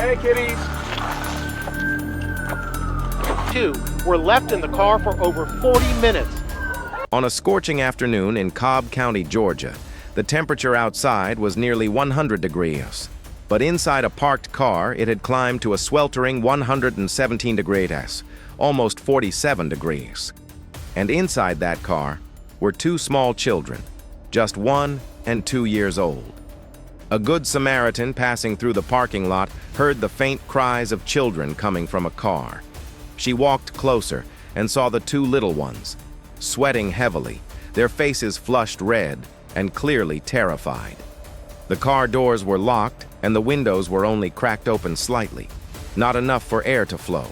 Hey, kitties. 2 were left in the car for over 40 minutes. On a scorching afternoon in Cobb County, Georgia, the temperature outside was nearly 100 degrees. But inside a parked car, it had climbed to a sweltering 117 degrees, almost 47 degrees. And inside that car were 2 small children, just 1 and 2 years old. A good Samaritan passing through the parking lot heard the faint cries of children coming from a car. She walked closer and saw the 2 little ones, sweating heavily, their faces flushed red and clearly terrified. The car doors were locked and the windows were only cracked open slightly, not enough for air to flow.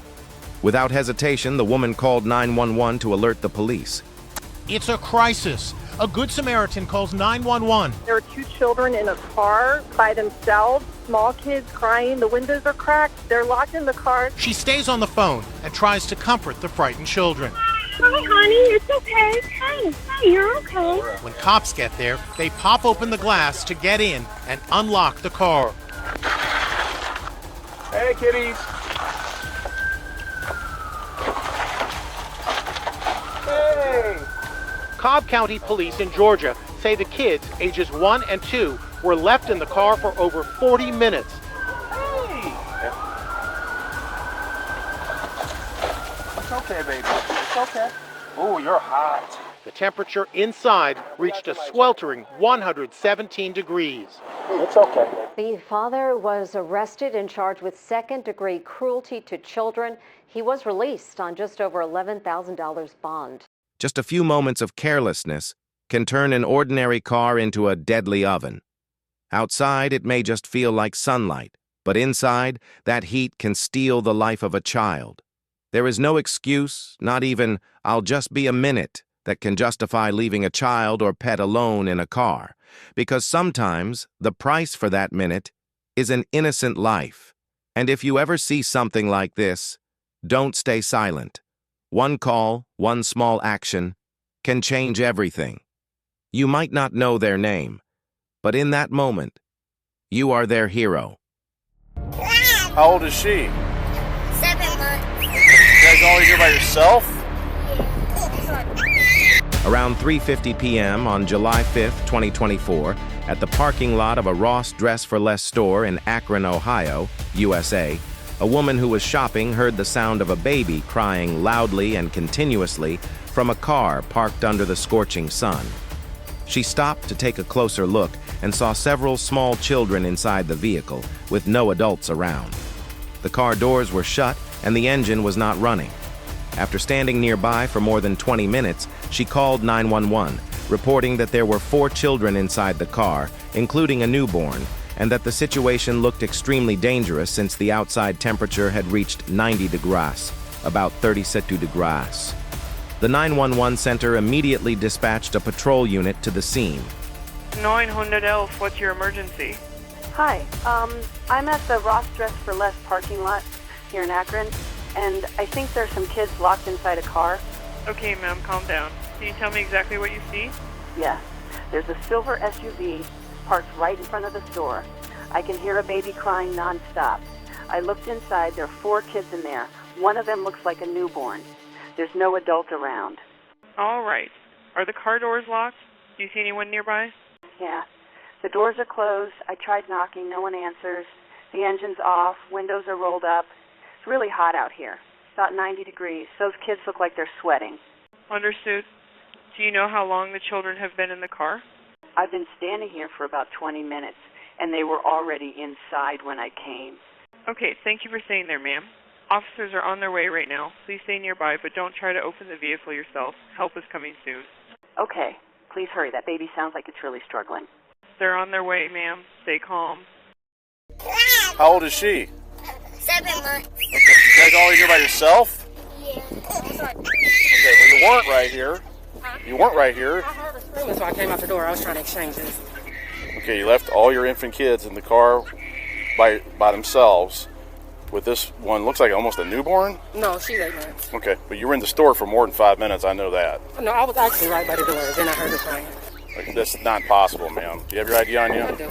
Without hesitation, the woman called 911 to alert the police. It's a crisis. A Good Samaritan calls 911. There are 2 children in a car by themselves, small kids crying. The windows are cracked. They're locked in the car. She stays on the phone and tries to comfort the frightened children. Hi, honey. It's okay. Hey, you're okay. When cops get there, they pop open the glass to get in and unlock the car. Hey, kitties. Hey. Cobb County Police in Georgia say the kids, ages 1 and 2, were left in the car for over 40 minutes. Hey. It's okay, baby. It's okay. Oh, you're hot. The temperature inside reached a sweltering 117 degrees. It's okay. The father was arrested and charged with second-degree cruelty to children. He was released on just over $11,000 bond. Just a few moments of carelessness can turn an ordinary car into a deadly oven. Outside, it may just feel like sunlight, but inside, that heat can steal the life of a child. There is no excuse, not even, "I'll just be a minute," that can justify leaving a child or pet alone in a car, because sometimes the price for that minute is an innocent life. And if you ever see something like this, don't stay silent. One call, one small action, can change everything. You might not know their name, but in that moment, you are their hero. How old is she? 7 months. You guys all here by yourself? Around 3:50 p.m. on July 5th, 2024, at the parking lot of a Ross Dress for Less store in Akron, Ohio, USA, a woman who was shopping heard the sound of a baby crying loudly and continuously from a car parked under the scorching sun. She stopped to take a closer look and saw several small children inside the vehicle, with no adults around. The car doors were shut and the engine was not running. After standing nearby for more than 20 minutes, she called 911, reporting that there were 4 children inside the car, including a newborn, and that the situation looked extremely dangerous since the outside temperature had reached 90 degrees, about 37 degrees. The 911 center immediately dispatched a patrol unit to the scene. 911, what's your emergency? Hi, I'm at the Ross Dress for Less parking lot here in Akron, and I think there's some kids locked inside a car. Okay, ma'am, calm down. Can you tell me exactly what you see? Yes, there's a silver SUV parked right in front of the store. I can hear a baby crying nonstop. I looked inside. There are 4 kids in there. One of them looks like a newborn. There's no adult around. All right. Are the car doors locked? Do you see anyone nearby? Yeah. The doors are closed. I tried knocking. No one answers. The engine's off. Windows are rolled up. It's really hot out here. About 90 degrees. Those kids look like they're sweating. Understood. Do you know how long the children have been in the car? I've been standing here for about 20 minutes, and they were already inside when I came. Okay, thank you for staying there, ma'am. Officers are on their way right now. Please stay nearby, but don't try to open the vehicle yourself. Help is coming soon. Okay. Please hurry. That baby sounds like it's really struggling. They're on their way, ma'am. Stay calm. How old is she? 7 months. Okay. You guys all here by yourself? Yeah. Okay, well, you weren't right here. You weren't right here. I heard a screaming, so I came out the door. I was trying to exchange this. Okay, you left all your infant kids in the car by themselves with this one, looks like almost a newborn? No, she's 8 months. Okay, but you were in the store for more than 5 minutes, I know that. No, I was actually right by the door. Then I heard her scream. Like, that's not possible, ma'am. Do you have your ID on you? I do.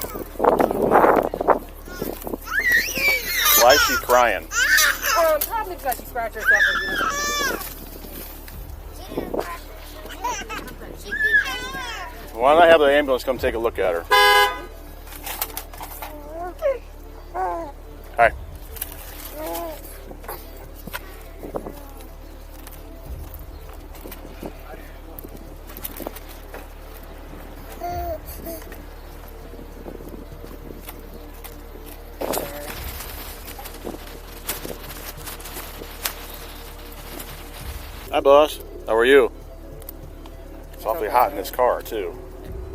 Why is she crying? Probably because she scratched herself. Why don't I have the ambulance come take a look at her? Hi. Hi, boss. How are you? It's awfully hot in this car, too.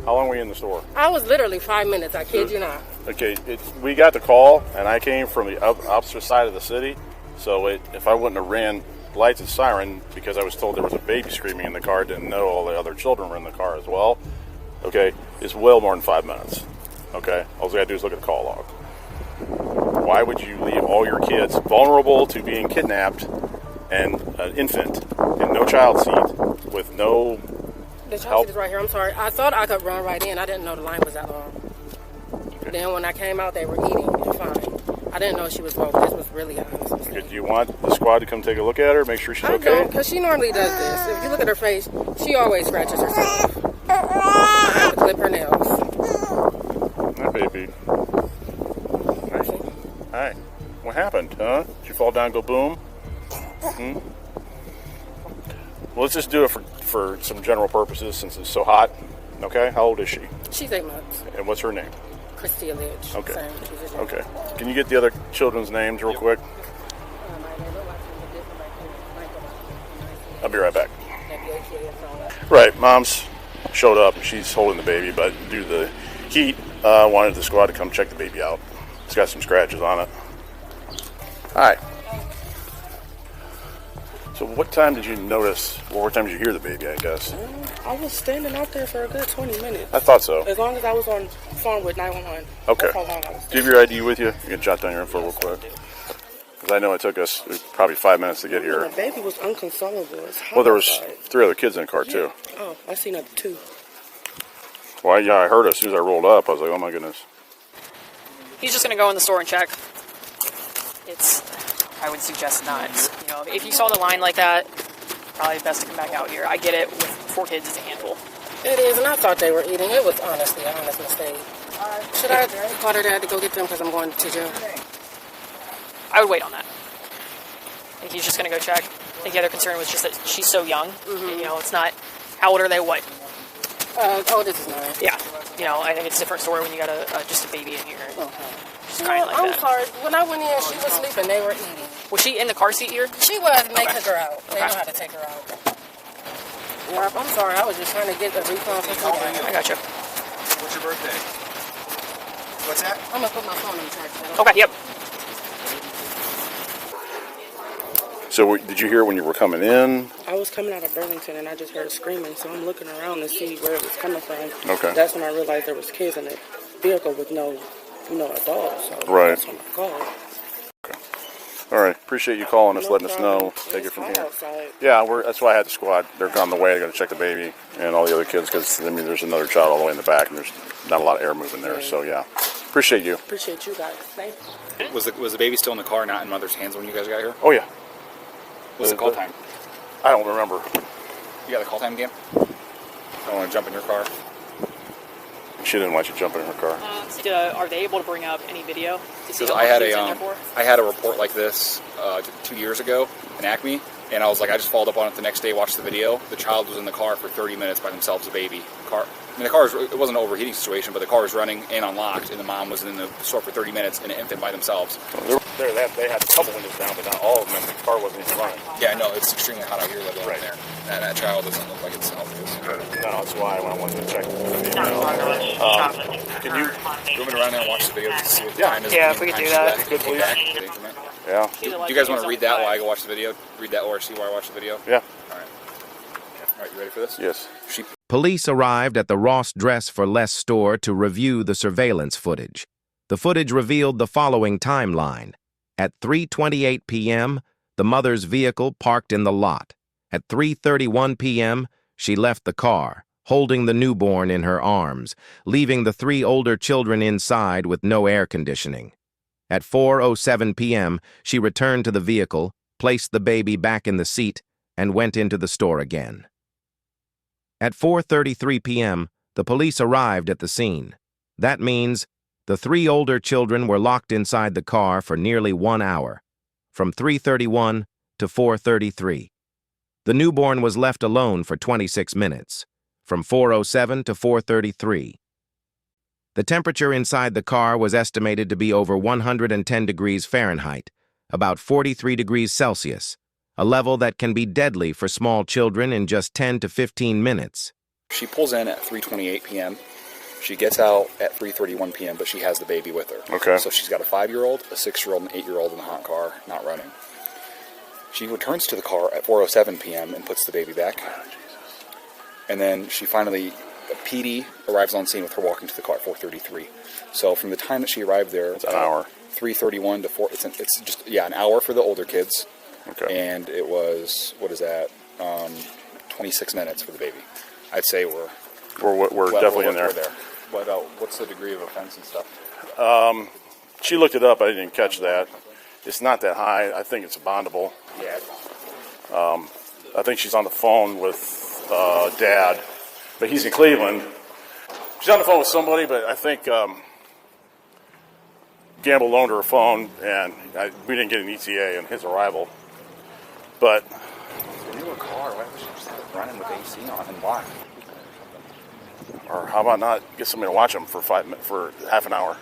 How long were you in the store? I was literally 5 minutes, I kid you not. Okay, we got the call, and I came from the opposite side of the city, so if I wouldn't have ran lights and siren because I was told there was a baby screaming in the car, didn't know all the other children were in the car as well, okay, it's well more than 5 minutes, okay? All I got to do is look at the call log. Why would you leave all your kids vulnerable to being kidnapped and an infant in no child seat with no The child seat is right here. I'm sorry. I thought I could run right in. I didn't know the line was that long. Okay. Then when I came out, they were eating and fine. I didn't know she was woke. This was really a honest mistake. Okay, do you want the squad to come take a look at her, make sure she's okay? I don't, because she normally does this. If you look at her face, she always scratches herself. I have to clip her nails. Hi, baby. Hi. What happened, huh? Did you fall down and go boom? Well, let's just do it for some general purposes since it's so hot. Okay? How old is she? She's 8 months. And what's her name? Christia Lidge. Okay. Same. Okay. Can you get the other children's names real quick? I'll be right back. Right. Mom's showed up and she's holding the baby, but due to the heat, wanted the squad to come check the baby out. It's got some scratches on it. Hi. So what time did you notice, or what time did you hear the baby, I guess? I was standing out there for a good 20 minutes. I thought so. As long as I was on phone with 911. Okay. That's how long I was. Do you have your ID with you? You can jot down your info real quick. Because I know it took us probably 5 minutes to get here. The baby was inconsolable. It's hot Well, there was outside. 3 other kids in the car, too. Oh, I seen up 2. Well, yeah, I heard it as soon as I rolled up. I was like, oh my goodness. He's just going to go in the store and check. I would suggest not. If you saw the line like that, probably best to come back out here. I get it, with 4 kids, it's a handful. It is, and I thought they were eating. It was honestly an honest mistake. Should I call her dad to go get them because I'm going to jail? I would wait on that. I think he's just going to go check. I think the other concern was just that she's so young. Mm-hmm. It's not, how old are they, what? This is 9. Yeah. I think it's a different story when you got just a baby in here. Okay. She's crying like I'm that. sorry. When I went in, she was sleeping. They were eating. Was she in the car seat here? She was, and they took her out. They know how to take her out. Yeah, I'm sorry. I was just trying to get the refund for something. I got you. What's your birthday? What's that? I'm going to put my phone in charge. Okay, yep. So did you hear when you were coming in? I was coming out of Burlington, and I just heard screaming, so I'm looking around to see where it was coming from. Okay. That's when I realized there was kids in the vehicle with no adults. So right. That's when I called. Okay. All right. Appreciate you calling us, letting us know. Take it from here. Yeah, that's why I had the squad. They're on the way. They're going to check the baby and all the other kids because, there's another child all the way in the back, and there's not a lot of air moving there. So, yeah. Appreciate you. Appreciate you guys. Thank you. Was the baby still in the car, not in mother's hands when you guys got here? Oh, yeah. What's the call time? I don't remember. You got the call time again? I want to jump in your car. She didn't want you to jump in her car. Are they able to bring up any video to see Because how I long she's in there for? I had a report like this 2 years ago in Acme, and I was like, I just followed up on it the next day, watched the video. The child was in the car for 30 minutes by themselves, a baby. It wasn't an overheating situation, but the car was running and unlocked, and the mom was in the store for 30 minutes and an infant by themselves. They had a couple windows down, but not all of them, and the car wasn't even running. Yeah, no, it's extremely hot out here, let alone in there. And that child doesn't look like it's healthy. No, that's why when I wanted to check the video. Can you want me to run there and watch the video to see what the time is? Yeah, if we could do that. Good, please. Yeah. Do you guys want to read that while I go watch the video? Read that or see while I watch the video? Yeah. All right, you ready for this? Yes. Police arrived at the Ross Dress for Less store to review the surveillance footage. The footage revealed the following timeline. At 3:28 p.m., the mother's vehicle parked in the lot. At 3:31 p.m., she left the car, holding the newborn in her arms, leaving the 3 older children inside with no air conditioning. At 4:07 p.m., she returned to the vehicle, placed the baby back in the seat, and went into the store again. At 4:33 p.m., the police arrived at the scene. That means the 3 older children were locked inside the car for nearly 1 hour, from 3:31 to 4:33. The newborn was left alone for 26 minutes, from 4:07 to 4:33. The temperature inside the car was estimated to be over 110 degrees Fahrenheit, about 43 degrees Celsius, a level that can be deadly for small children in just 10 to 15 minutes. She pulls in at 3:28 p.m. She gets out at 3:31 p.m., but she has the baby with her. Okay. So she's got a 5-year-old, a 6-year-old, and an 8-year-old in the hot car, not running. She returns to the car at 4:07 p.m. and puts the baby back. And then she finally, a PD arrives on scene with her walking to the car at 4:33. So from the time that she arrived there, it's an hour. 3:31 to 4. It's just an hour for the older kids. Okay. And it was 26 minutes for the baby. I'd say we're definitely in there. But what's the degree of offense and stuff? She looked it up. I didn't catch that. It's not that high. I think it's bondable. Yeah. I think she's on the phone with Dad, but he's in Cleveland. She's on the phone with somebody, but I think Gamble loaned her a phone, and we didn't get an ETA on his arrival. But It's a newer car. Why would she just have it running with AC on, and why? Or how about not get somebody to watch them for half an hour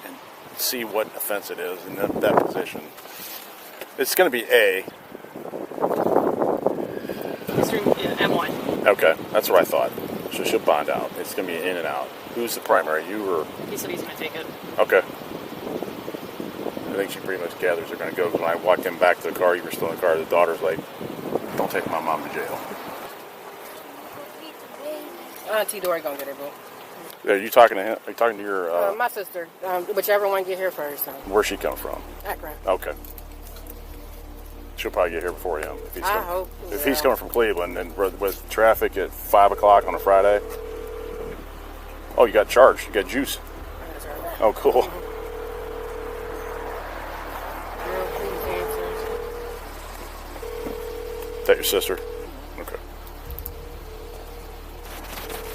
and see what offense it is in that position. It's going to be A. M1. Okay, that's what I thought. So she'll bond out. It's going to be in and out. Who's the primary? You or? He said he's going to take it. Okay. I think she pretty much gathers they're going to go. When I walked him back to the car, you were still in the car. The daughter's like, "Don't take my mom to jail." Auntie Dory gonna get it, bro. Are you talking to him? Are you talking to your? My sister. Whichever one get here first. Where's she come from? Akron. Okay. She'll probably get here before him. I hope. If he's coming from Cleveland and with traffic at 5 o'clock on a Friday. Oh, you got charged. You got juice. Oh, cool. Is that your sister? Okay.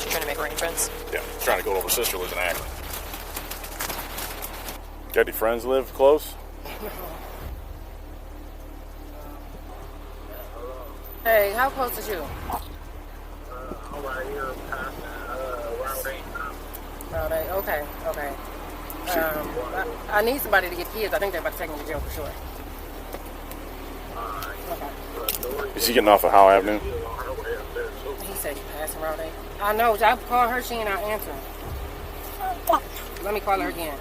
She's trying to make arrangements. Yeah, trying to go over. Sister lives in Akron. Got any friends live close? Hey, how close is you? Right here, Route 8. Route 8, okay. I need somebody to get kids. I think they're about to take me to jail for sure. Is he getting off of Howe Avenue? He said he's passing Route 8. I know. I called her. She ain't not answering. Let me call her again.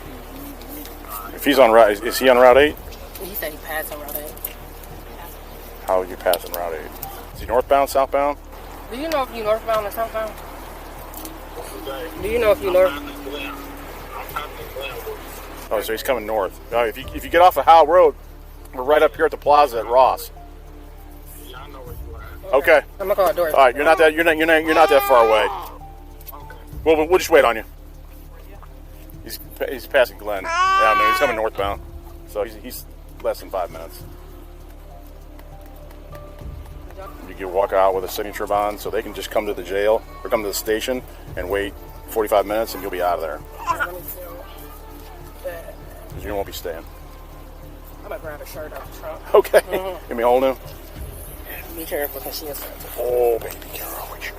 If he's on Route, is he on Route 8? He said he passed on Route 8. How are you passing Route 8? Is he northbound, southbound? Do you know if you northbound or southbound? Do you know if you north? Oh, so he's coming north. If you get off of Howe Road, we're right up here at the plaza at Ross. Okay. I'm gonna call Doris. All right, you're not that far away. Well, we'll just wait on you. He's passing Glen. Yeah, no, he's coming northbound, so he's less than 5 minutes. You can walk out with a signature bond, so they can just come to the jail or come to the station and wait 45 minutes, and you'll be out of there. Because you won't be staying. I'm gonna grab a shirt off the trunk. Okay. Give me a hold him. Be careful, because she is. Oh, baby girl, what you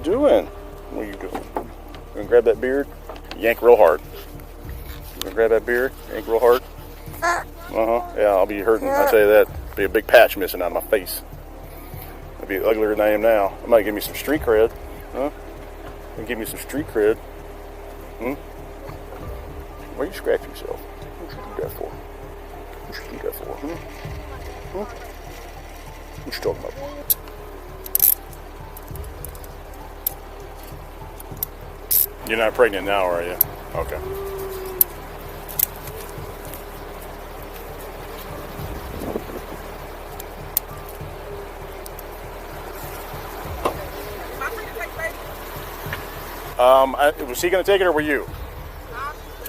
doing? What are you doing? You gonna grab that beard? Yank real hard. You gonna grab that beard? Yank real hard? Yeah, I'll be hurting. I tell you that. Be a big patch missing out of my face. I'll be uglier than I am now. I might give me some street cred. Huh? Give me some street cred. Why you scratch yourself? What you do that for? What you do that for? What you talking about? You're not pregnant now, are you? Okay. Was he going to take it or were you?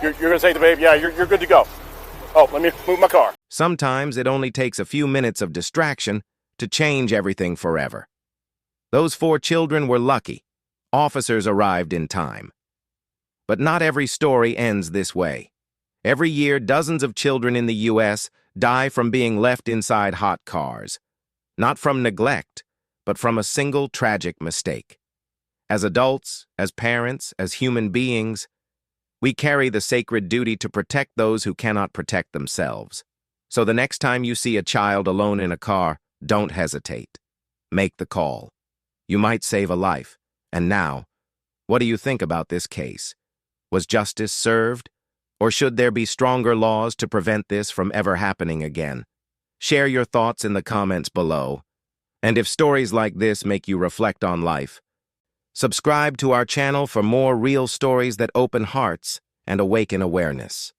You're going to take the baby? Yeah, you're good to go. Oh, let me move my car. Sometimes it only takes a few minutes of distraction to change everything forever. Those 4 children were lucky. Officers arrived in time. But not every story ends this way. Every year, dozens of children in the U.S. die from being left inside hot cars. Not from neglect, but from a single tragic mistake. As adults, as parents, as human beings, we carry the sacred duty to protect those who cannot protect themselves. So the next time you see a child alone in a car, don't hesitate. Make the call. You might save a life. And now, what do you think about this case? Was justice served? Or should there be stronger laws to prevent this from ever happening again? Share your thoughts in the comments below. And if stories like this make you reflect on life, subscribe to our channel for more real stories that open hearts and awaken awareness.